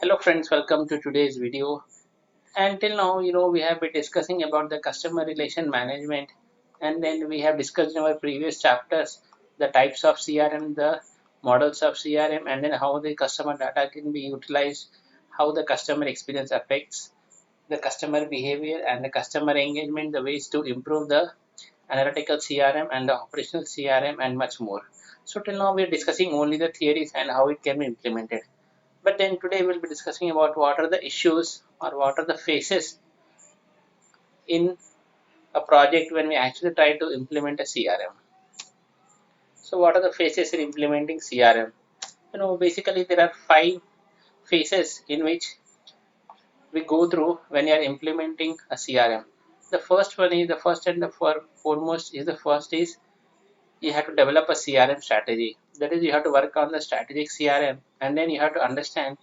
Hello friends, welcome to today's video. Until now, we have been discussing about the customer relation management, and then we have discussed in our previous chapters the types of CRM, the models of CRM, and then how the customer data can be utilized, how the customer experience affects the customer behavior and the customer engagement, the ways to improve the analytical CRM and the operational CRM, and much more. So till now we are discussing only the theories and how it can be implemented. But then today we'll be discussing about what are the issues or what are the phases in a project when we actually try to implement a CRM. So what are the phases in implementing CRM? Basically there are 5 phases in which we go through when you are implementing a CRM. The first one is the first and the foremost is the first is you have to develop a CRM strategy. That is, you have to work on the strategic CRM, and then you have to understand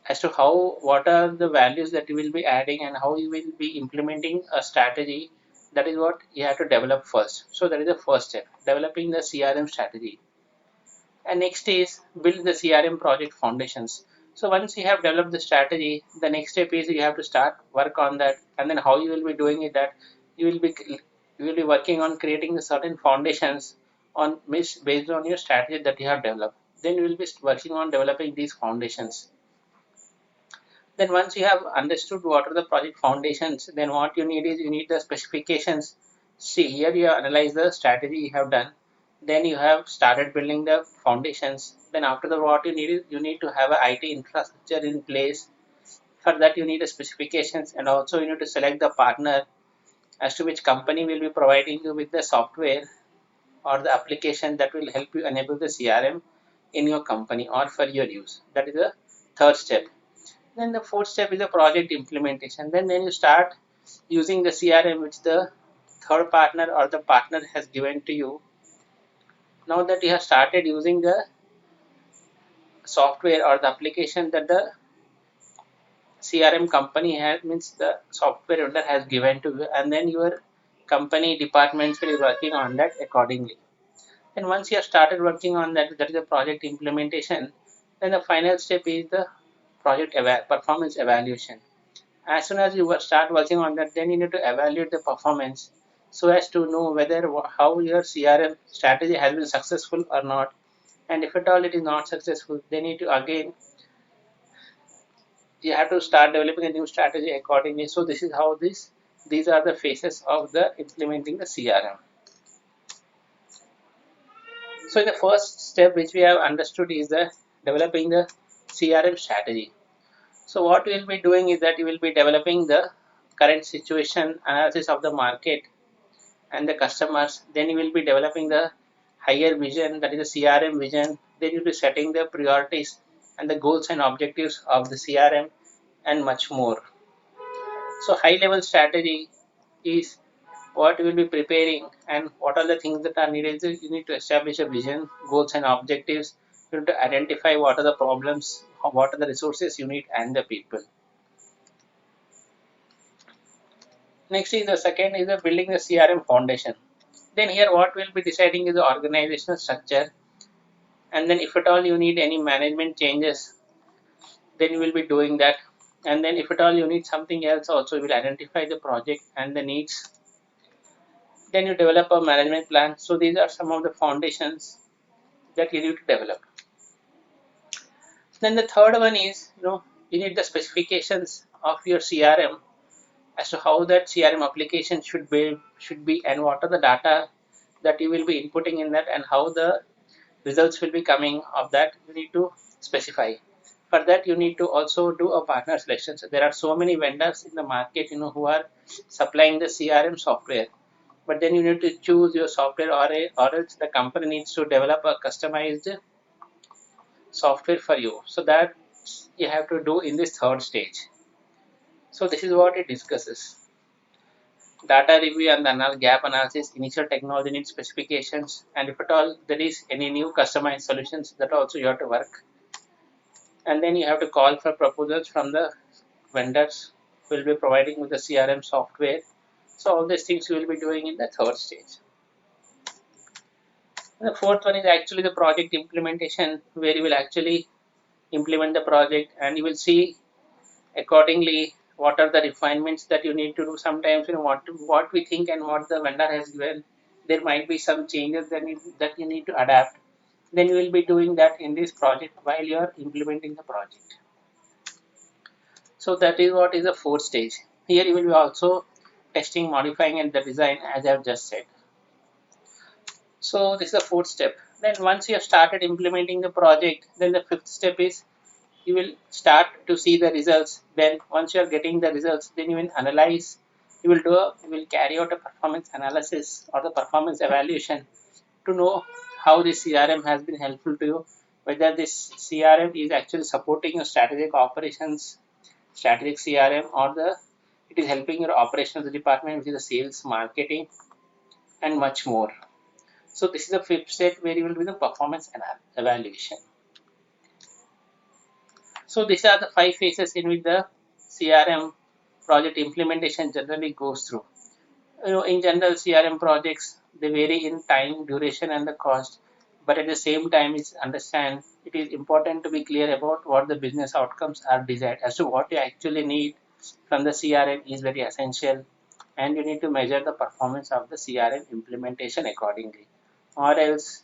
as to how what are the values that you will be adding and how you will be implementing a strategy. That is what you have to develop first. So that is the first step, developing the CRM strategy. And next is build the CRM project foundations. So once you have developed the strategy, the next step is you have to start work on that, and then how you will be doing it, that you will be you will be working on creating the certain foundations on based on your strategy that you have developed. Then you will be working on developing these foundations. Then once you have understood what are the project foundations, then what you need is you need the specifications. See, here you analyze the strategy you have done, then you have started building the foundations. Then after that, what you need is you need to have a IT infrastructure in place. For that you need the specifications, and also you need to select the partner as to which company will be providing you with the software or the application that will help you enable the CRM in your company or for your use. That is the third step. Then the fourth step is the project implementation. Then you start using the CRM which the third partner or the partner has given to you. Now that you have started using the software or the application that the CRM company has, means the software vendor has given to you, and then your company departments will be working on that accordingly. And once you have started working on that, that is the project implementation. Then the final step is the project performance evaluation. As soon as you start working on that, then you need to evaluate the performance so as to know whether how your CRM strategy has been successful or not. And if at all it is not successful, then you need to again you have to start developing a new strategy accordingly. So this is how these are the phases of the implementing the CRM. So the first step which we have understood is the developing the CRM strategy. So what we will be doing is that you will be developing the current situation analysis of the market and the customers. Then you will be developing the higher vision, that is the CRM vision. Then you will be setting the priorities and the goals and objectives of the CRM and much more. So high level strategy is what you will be preparing and what are the things that are needed. You need to establish a vision, goals and objectives. You need to identify what are the problems, what are the resources you need and the people. Next is the second is the building the CRM foundation. Then here what we'll be deciding is the organizational structure, and then if at all you need any management changes, then you will be doing that. And then if at all you need something else also, you will identify the project and the needs. Then you develop a management plan. So these are some of the foundations that you need to develop. Then the third one is you need the specifications of your CRM as to how that CRM application should be and what are the data that you will be inputting in that and how the results will be coming of that. You need to specify. For that you need to also do a partner selection. So there are so many vendors in the market who are supplying the CRM software, but then you need to choose your software, or else the company needs to develop a customized software for you. So that you have to do in this third stage. So this is what it discusses: data review and the gap analysis, initial technology needs specifications, and if at all there is any new customized solutions, that also you have to work. And then you have to call for proposals from the vendors who will be providing with the CRM software. So all these things you will be doing in the third stage. And the fourth one is actually the project implementation, where you will actually implement the project, and you will see accordingly what are the refinements that you need to do. Sometimes what we think and what the vendor has given, there might be some changes that you need to adapt. Then you will be doing that in this project while you are implementing the project. So that is what is the fourth stage. Here you will be also testing, modifying, and the design, as I have just said. So this is the fourth step. Then once you have started implementing the project, then the fifth step is you will start to see the results. Then once you are getting the results, then you will analyze. You will carry out a performance analysis or the performance evaluation to know how this CRM has been helpful to you, whether this CRM is actually supporting your strategic operations, strategic CRM, or it is helping your operations department, which is the sales, marketing, and much more. So this is the fifth step where you will do the performance evaluation. So these are the 5 phases in which the CRM project implementation generally goes through. In general, CRM projects, they vary in time, duration, and the cost. But at the same time, it is important to be clear about what the business outcomes are desired. As to what you actually need from the CRM is very essential, and you need to measure the performance of the CRM implementation accordingly. Or else,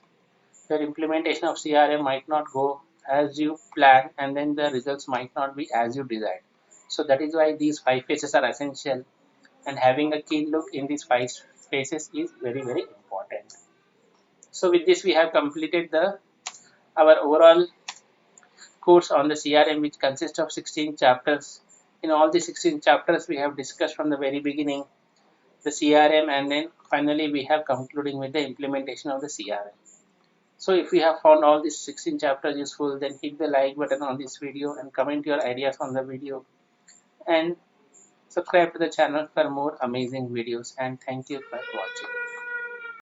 your implementation of CRM might not go as you plan, and then the results might not be as you desired. So that is why these 5 phases are essential, and having a keen look in these 5 phases is very, very important. So with this, we have completed our overall course on the CRM, which consists of 16 chapters. In all the 16 chapters, we have discussed from the very beginning the CRM, and then finally we have concluding with the implementation of the CRM. So if you have found all these 16 chapters useful, then hit the like button on this video and comment your ideas on the video, and subscribe to the channel for more amazing videos, and thank you for watching.